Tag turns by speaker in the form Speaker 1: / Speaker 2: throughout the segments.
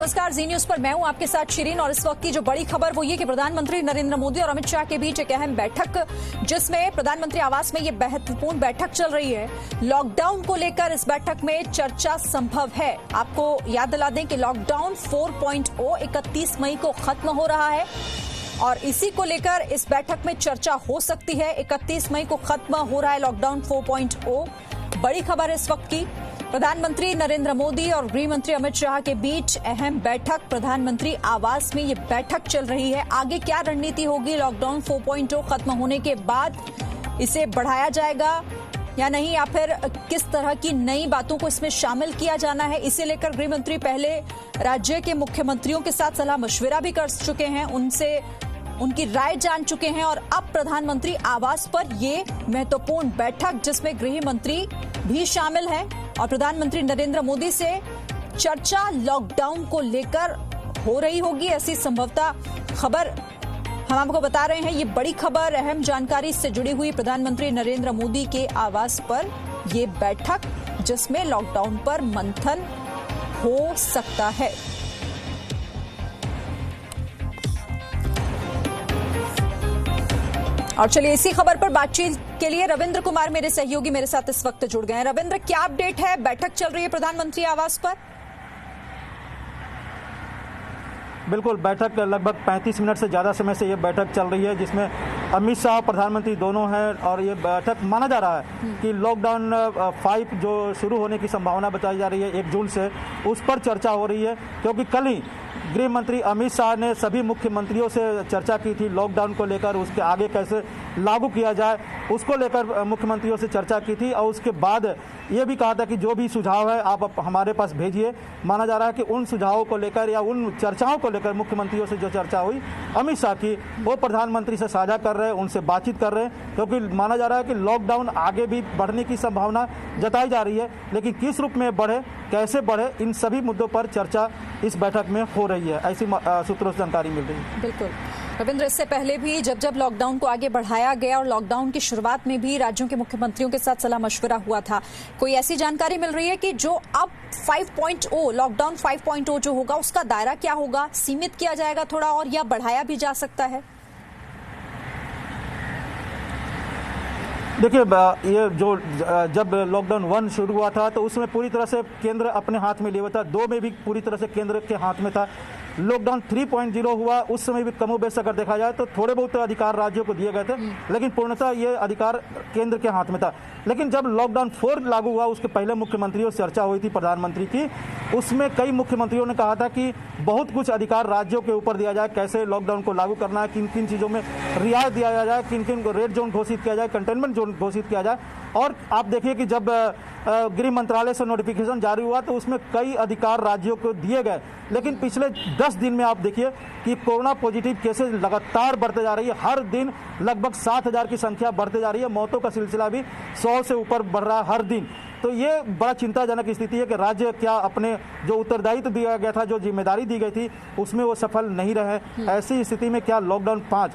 Speaker 1: नमस्कार, जी न्यूज पर मैं हूं आपके साथ शिरीन। और इस वक्त की जो बड़ी खबर वो ये कि प्रधानमंत्री नरेंद्र मोदी और अमित शाह के बीच एक अहम बैठक, जिसमें प्रधानमंत्री आवास में ये महत्वपूर्ण बैठक चल रही है। लॉकडाउन को लेकर इस बैठक में चर्चा संभव है। आपको याद दिला दें कि लॉकडाउन 4.0 31 मई को खत्म हो रहा है और इसी को लेकर इस बैठक में चर्चा हो सकती है। 31 मई को खत्म हो रहा है लॉकडाउन 4.0। बड़ी खबर इस वक्त की, प्रधानमंत्री नरेंद्र मोदी और गृह मंत्री अमित शाह के बीच अहम बैठक, प्रधानमंत्री आवास में ये बैठक चल रही है। आगे क्या रणनीति होगी लॉकडाउन 4.0 खत्म होने के बाद, इसे बढ़ाया जाएगा या नहीं, या फिर किस तरह की नई बातों को इसमें शामिल किया जाना है, इसे लेकर गृह मंत्री पहले राज्य के मुख्यमंत्रियों के साथ सलाह मशविरा भी कर चुके हैं, उनसे उनकी राय जान चुके हैं। और अब प्रधानमंत्री आवास पर ये महत्वपूर्ण बैठक, जिसमें गृह मंत्री भी शामिल हैं और प्रधानमंत्री नरेंद्र मोदी से चर्चा लॉकडाउन को लेकर हो रही होगी, ऐसी संभवतः खबर हम आपको बता रहे हैं। ये बड़ी खबर, अहम जानकारी से जुड़ी हुई प्रधानमंत्री नरेंद्र मोदी के आवास पर ये बैठक, जिसमें लॉकडाउन पर मंथन हो सकता है। और चलिए इसी खबर पर बातचीत के लिए रविंद्र कुमार मेरे सहयोगी मेरे साथ इस वक्त जुड़ गए हैं। रविंद्र, क्या अपडेट है? बैठक चल रही है प्रधानमंत्री आवास पर।
Speaker 2: बिल्कुल, बैठक लगभग 35 मिनट से ज़्यादा समय से ये बैठक चल रही है, जिसमें अमित शाह प्रधानमंत्री दोनों हैं। और ये बैठक माना जा रहा है कि लॉकडाउन 5 जो शुरू होने की संभावना बताई जा रही है 1 जून से, उस पर चर्चा हो रही है। क्योंकि कल ही गृह मंत्री अमित शाह ने सभी मुख्यमंत्रियों से चर्चा की थी लॉकडाउन को लेकर, उसके आगे कैसे लागू किया जाए उसको लेकर मुख्यमंत्रियों से चर्चा की थी। और उसके बाद ये भी कहा था कि जो भी सुझाव है आप हमारे पास भेजिए। माना जा रहा है कि उन सुझावों को लेकर या उन चर्चाओं को लेकर मुख्यमंत्रियों से जो चर्चा हुई अमित शाह की, वो प्रधानमंत्री से साझा कर रहे हैं, उनसे बातचीत कर रहे हैं। क्योंकि माना जा रहा है कि लॉकडाउन आगे भी बढ़ने की संभावना जताई जा रही है, लेकिन किस रूप में बढ़े, कैसे बढ़े, इन सभी मुद्दों पर चर्चा इस बैठक में हो रही है, ऐसी सूत्रों से जानकारी मिल रही है।
Speaker 1: बिल्कुल रविंद्र, इससे पहले भी जब लॉकडाउन को आगे बढ़ाया गया और लॉकडाउन की शुरुआत में भी राज्यों के मुख्यमंत्रियों के साथ सलाह मशविरा हुआ था, कोई ऐसी जानकारी मिल रही है कि जो अब 5.0 लॉकडाउन 5.0 जो होगा उसका दायरा क्या होगा, सीमित किया जाएगा थोड़ा और या बढ़ाया भी जा सकता है?
Speaker 2: देखिए, ये जो जब लॉकडाउन 1 शुरू हुआ था तो उसमें पूरी तरह से केंद्र अपने हाथ में लिए हुआ था, 2 में भी पूरी तरह से केंद्र के हाथ में था। लॉकडाउन 3.0 हुआ, उस समय भी कमोबेश अगर देखा जाए तो थोड़े बहुत अधिकार राज्यों को दिए गए थे, लेकिन पूर्णतः ये अधिकार केंद्र के हाथ में था। लेकिन जब लॉकडाउन 4 लागू हुआ, उसके पहले मुख्यमंत्रियों से चर्चा हुई थी प्रधानमंत्री की, उसमें कई मुख्यमंत्रियों ने कहा था कि बहुत कुछ अधिकार राज्यों के ऊपर दिया जाए, कैसे लॉकडाउन को लागू करना है, किन किन चीज़ों में रियायत दिया जाए, किन किन को रेड जोन घोषित किया जाए, कंटेनमेंट जोन घोषित किया जाए। और आप देखिए कि जब गृह मंत्रालय से नोटिफिकेशन जारी हुआ तो उसमें कई अधिकार राज्यों को दिए गए, लेकिन पिछले 10 दिन में आप देखिए कि कोरोना पॉजिटिव केसेस लगातार बढ़ते जा रही है। हर दिन लगभग 7,000 की संख्या बढ़ते जा रही है, मौतों का सिलसिला भी 100 से ऊपर बढ़ रहा है हर दिन। तो ये बड़ा चिंताजनक स्थिति है कि राज्य क्या अपने जो उत्तरदायित्व दिया गया था, जो जिम्मेदारी दी गई थी, उसमें वो सफल नहीं रहे। ऐसी स्थिति में क्या लॉकडाउन 5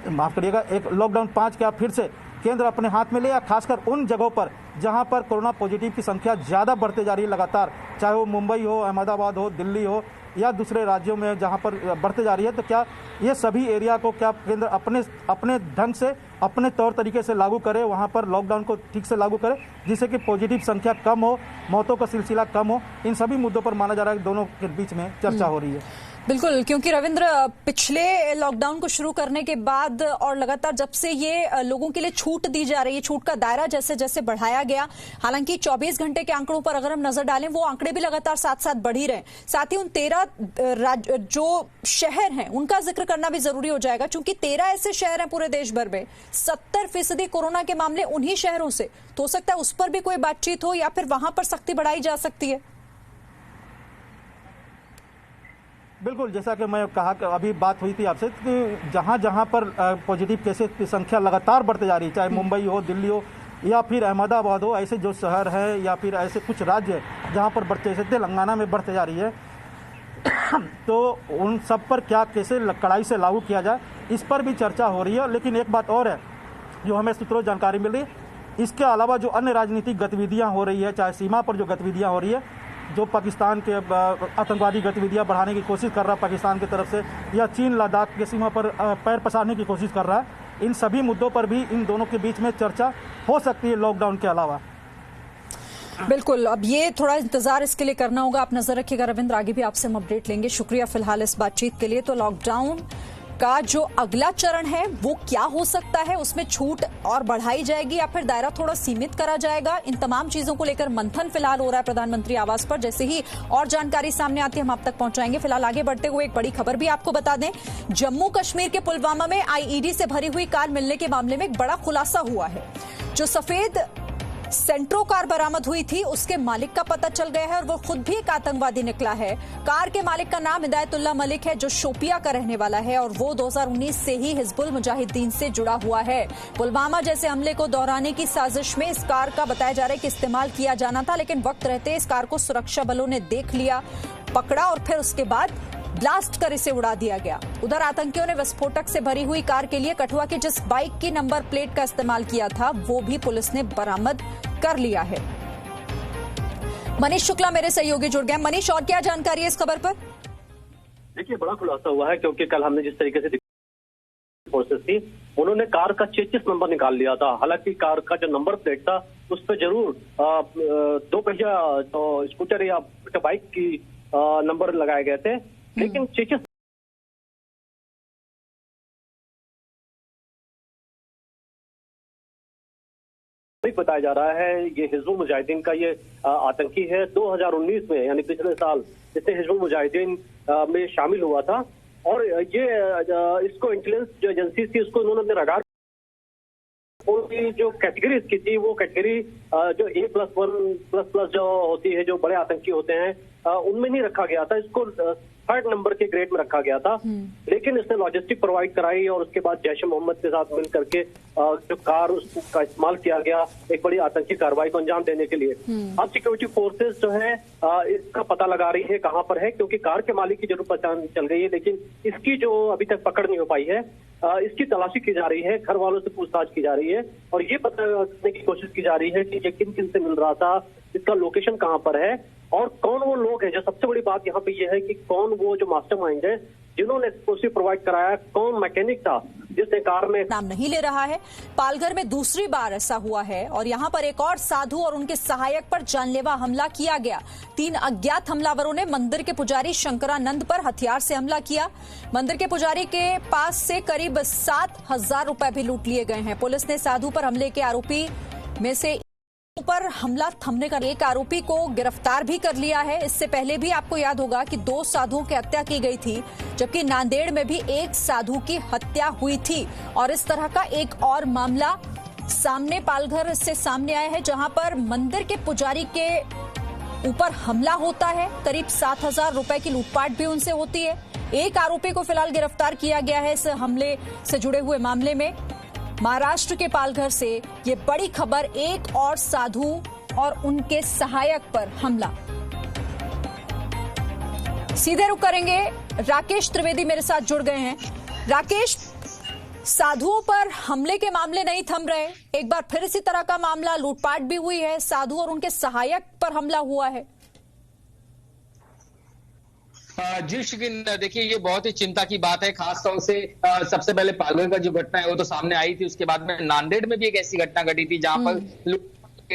Speaker 2: माफ करिएगा, एक लॉकडाउन 5 क्या फिर से केंद्र अपने हाथ में ले, या खासकर उन जगहों पर जहां पर कोरोना पॉजिटिव की संख्या ज़्यादा बढ़ते जा रही है लगातार, चाहे वो मुंबई हो, अहमदाबाद हो, दिल्ली हो या दूसरे राज्यों में जहां पर बढ़ते जा रही है, तो क्या ये सभी एरिया को क्या केंद्र अपने ढंग से, अपने तौर तरीके से लागू करे, वहां पर लॉकडाउन को ठीक से लागू करे, जिससे कि पॉजिटिव संख्या कम हो, मौतों का सिलसिला कम हो। इन सभी मुद्दों पर माना जा रहा है कि दोनों के बीच में चर्चा हो रही है।
Speaker 1: बिल्कुल, क्योंकि रविंद्र, पिछले लॉकडाउन को शुरू करने के बाद और लगातार जब से ये लोगों के लिए छूट दी जा रही है, छूट का दायरा जैसे जैसे बढ़ाया गया, हालांकि 24 घंटे के आंकड़ों पर अगर हम नजर डालें, वो आंकड़े भी लगातार साथ साथ बढ़ ही रहे। साथ ही उन 13 जो शहर हैं उनका जिक्र करना भी जरूरी हो जाएगा, क्योंकि 13 ऐसे शहर हैं पूरे देश भर में, 70% कोरोना के मामले उन्हीं शहरों से। तो हो सकता है उस पर भी कोई बातचीत हो या फिर वहां पर सख्ती बढ़ाई जा सकती है।
Speaker 2: बिल्कुल, जैसा कि मैं कहा कि अभी बात हुई थी आपसे कि जहां जहां पर पॉजिटिव केसेस की संख्या लगातार बढ़ते जा रही है, चाहे मुंबई हो, दिल्ली हो या फिर अहमदाबाद हो, ऐसे जो शहर है या फिर ऐसे कुछ राज्य जहां पर बढ़ते, जैसे तेलंगाना में बढ़ते जा रही है, तो उन सब पर क्या कैसे कड़ाई से लागू किया जाए, इस पर भी चर्चा हो रही है। लेकिन एक बात और है जो हमें सूत्रों से जानकारी मिल रही है, इसके अलावा जो अन्य राजनीतिक गतिविधियां हो रही है, चाहे सीमा पर जो गतिविधियां हो रही है, जो पाकिस्तान के आतंकवादी गतिविधियां बढ़ाने की कोशिश कर रहा है पाकिस्तान की तरफ से, या चीन लद्दाख की सीमा पर पैर पसारने की कोशिश कर रहा है, इन सभी मुद्दों पर भी इन दोनों के बीच में चर्चा हो सकती है लॉकडाउन के अलावा।
Speaker 1: बिल्कुल, अब ये थोड़ा इंतजार इसके लिए करना होगा। आप नजर रखिएगा रविंद्र, आगे भी आपसे हम अपडेट लेंगे। शुक्रिया फिलहाल इस बातचीत के लिए। तो लॉकडाउन का जो अगला चरण है वो क्या हो सकता है, उसमें छूट और बढ़ाई जाएगी या फिर दायरा थोड़ा सीमित करा जाएगा, इन तमाम चीजों को लेकर मंथन फिलहाल हो रहा है प्रधानमंत्री आवास पर। जैसे ही और जानकारी सामने आती है हम आप तक पहुंचाएंगे। फिलहाल आगे बढ़ते हुए एक बड़ी खबर भी आपको बता दें। जम्मू कश्मीर के पुलवामा में आईईडी से भरी हुई कार मिलने के मामले में एक बड़ा खुलासा हुआ है। जो सफेद सेंट्रो कार बरामद हुई थी उसके मालिक का पता चल गया है और वो खुद भी एक आतंकवादी निकला है। कार के मालिक का नाम हिदायतुल्लाह मलिक है, जो शोपिया का रहने वाला है और वो 2019 से ही हिजबुल मुजाहिदीन से जुड़ा हुआ है। पुलवामा जैसे हमले को दोहराने की साजिश में इस कार का बताया जा रहा है कि इस्तेमाल किया जाना था, लेकिन वक्त रहते इस कार को सुरक्षा बलों ने देख लिया, पकड़ा और फिर उसके बाद ब्लास्ट कर इसे उड़ा दिया गया। उधर आतंकियों ने विस्फोटक से भरी हुई कार के लिए कठुआ की जिस बाइक की नंबर प्लेट का इस्तेमाल किया था वो भी पुलिस ने बरामद कर लिया है। मनीष शुक्ला मेरे सहयोगी जुड़ गए। मनीष, और क्या जानकारी है इस खबर पर?
Speaker 3: देखिए, बड़ा खुलासा हुआ है क्योंकि कल हमने जिस तरीके से फोर्सेस थी उन्होंने कार का 33 नंबर निकाल लिया था। हालांकि कार का जो नंबर प्लेट था उस पर जरूर दो पहिया स्कूटर या बाइक की नंबर लगाए गए थे, लेकिन 33 बताया जा रहा है ये हिजबुल मुजाहिदीन का ये आतंकी है। 2019 में यानी पिछले साल इसने हिजबुल मुजाहिदीन में शामिल हुआ था और ये इसको इंटेलिजेंस जो एजेंसी थी उसको इन्होंने अपने रडार की जो कैटेगरी इसकी थी वो कैटेगरी जो A+1++ जो होती है, जो बड़े आतंकी होते हैं उनमें नहीं रखा गया था, इसको 3rd नंबर के ग्रेड में रखा गया था। लेकिन इसने लॉजिस्टिक प्रोवाइड कराई और उसके बाद जैश ए मोहम्मद के साथ मिल करके जो कार उसका इस्तेमाल किया गया एक बड़ी आतंकी कार्रवाई को अंजाम देने के लिए। अब सिक्योरिटी फोर्सेस जो है इसका पता लगा रही है कहां पर है, क्योंकि कार के मालिक की जरूर पहचान चल गई है, लेकिन इसकी जो अभी तक पकड़ नहीं हो पाई है, इसकी तलाशी की जा रही है, घर वालों से पूछताछ की जा रही है और ये पता करने की कोशिश की जा रही है कि ये किन किन से मिल रहा था, इसका लोकेशन कहां पर है और कौन वो लोग हैं। जो सबसे बड़ी बात यहाँ पे ये है कि कौन वो जो मास्टरमाइंड है जिन्होंने एक्सप्लोसिव प्रोवाइड कराया, कौन मैकेनिक था जिसने कार में
Speaker 1: नाम नहीं ले रहा है। पालघर में दूसरी बार ऐसा हुआ है और यहाँ पर एक और साधु और उनके सहायक पर जानलेवा हमला किया गया। 3 अज्ञात हमलावरों ने मंदिर के पुजारी शंकरानंद पर हथियार से हमला किया। मंदिर के पुजारी के पास से करीब 7,000 रुपए भी लूट लिए गए हैं। पुलिस ने साधु पर हमले के आरोपी में से पर हमला थमने का एक आरोपी को गिरफ्तार भी कर लिया है। इससे पहले भी आपको याद होगा कि 2 साधुओं की हत्या की गई थी, जबकि नांदेड़ में भी एक साधु की हत्या हुई थी। और इस तरह का एक और मामला सामने पालघर से सामने आया है, जहां पर मंदिर के पुजारी के ऊपर हमला होता है, करीब 7,000 रुपए की लूटपाट भी उनसे होती है। एक आरोपी को फिलहाल गिरफ्तार किया गया है इस हमले से जुड़े हुए मामले में। महाराष्ट्र के पालघर से ये बड़ी खबर, एक और साधु और उनके सहायक पर हमला। सीधे रुख करेंगे, राकेश त्रिवेदी मेरे साथ जुड़ गए हैं। राकेश, साधुओं पर हमले के मामले नहीं थम रहे, एक बार फिर इसी तरह का मामला, लूटपाट भी हुई है, साधु और उनके सहायक पर हमला हुआ है।
Speaker 4: जी शिकिन, देखिए ये बहुत ही चिंता की बात है। खास तौर से सबसे पहले पालघर का जो घटना है वो तो सामने आई थी, उसके बाद में नांदेड़ में भी एक ऐसी घटना घटी थी जहां पर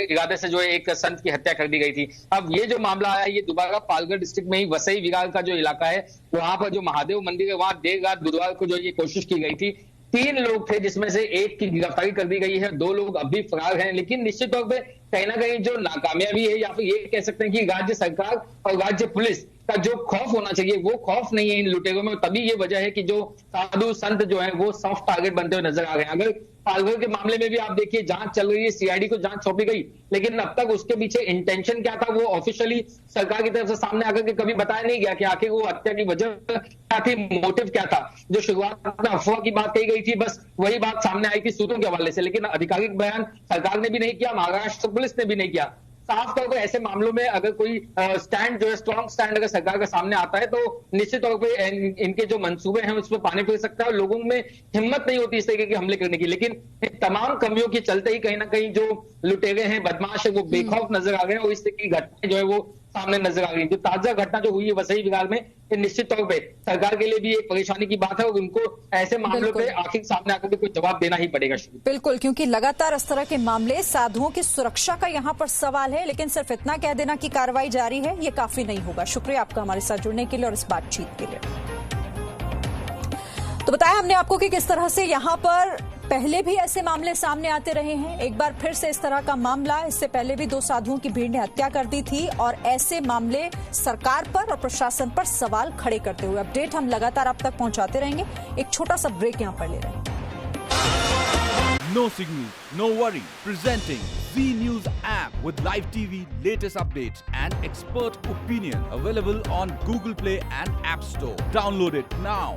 Speaker 4: इरादे से जो एक संत की हत्या कर दी गई थी। अब ये जो मामला आया ये दोबारा पालघर डिस्ट्रिक्ट में ही वसई विरार का जो इलाका है वहां पर जो महादेव मंदिर है वहां देर रात बुधवार को जो ये कोशिश की गई थी। 3 लोग थे जिसमें से एक की गिरफ्तारी कर दी गई है, 2 लोग अभी फरार हैं। लेकिन निश्चित तौर पर कहीं ना कहीं जो नाकामयाबी है या फिर ये कह सकते हैं कि राज्य सरकार और राज्य पुलिस का जो खौफ होना चाहिए वो खौफ नहीं है इन लुटेरों में। तभी ये वजह है कि जो साधु संत जो है वो सॉफ्ट टारगेट बनते हुए नजर आ रहे हैं। अगर पालघर के मामले में भी आप देखिए जांच चल रही है, सीआईडी को जांच सौंपी गई, लेकिन अब तक उसके पीछे इंटेंशन क्या था वो ऑफिशियली सरकार की तरफ से सामने आकर के कभी बताया नहीं गया कि आखिर वो हत्या की वजह क्या थी, मोटिव क्या था। जो शुरुआत में अफवाह की बात कही गई थी बस वही बात सामने आई थी सूत्रों के हवाले से, लेकिन आधिकारिक बयान सरकार ने भी नहीं किया, महाराष्ट्र पुलिस ने भी नहीं किया। साफ तौर पर ऐसे मामलों में अगर कोई स्टैंड जो है स्ट्रॉन्ग स्टैंड अगर सरकार के सामने आता है तो निश्चित तौर पे इनके जो मंसूबे हैं उस पर पानी फिर सकता है और लोगों में हिम्मत नहीं होती इस तरीके के हमले करने की। लेकिन तमाम कमियों के चलते ही कहीं ना कहीं जो लुटेरे हैं, बदमाश है, वो बेखौफ नजर आ गए हैं और इस तरह की घटनाएं जो है वो सामने नजर आ रही है। जो ताजा घटना जो हुई है वसई विभाग में, ये निश्चित तौर पे सरकार के लिए भी एक परेशानी की बात है और उनको ऐसे मामलों पे आखिर सामने आकर के कोई जवाब देना ही पड़ेगा।
Speaker 1: बिल्कुल, क्योंकि लगातार इस तरह के मामले, साधुओं की सुरक्षा का यहाँ पर सवाल है, लेकिन सिर्फ इतना कह देना कि कार्रवाई जारी है ये काफी नहीं होगा। शुक्रिया आपका हमारे साथ जुड़ने के लिए और इस बातचीत के लिए। तो बताया हमने आपको कि किस तरह से यहाँ पर पहले भी ऐसे मामले सामने आते रहे हैं। एक बार फिर से इस तरह का मामला, इससे पहले भी 2 साधुओं की भीड़ ने हत्या कर दी थी और ऐसे मामले सरकार पर और प्रशासन पर सवाल खड़े करते हुए अपडेट हम लगातार आप तक पहुंचाते रहेंगे। एक छोटा सा ब्रेक यहां पर ले रहे हैं।
Speaker 5: No signal, no worry. Presenting Z News app with live TV, latest updates and expert opinion. Available on Google Play and App Store. Download it now.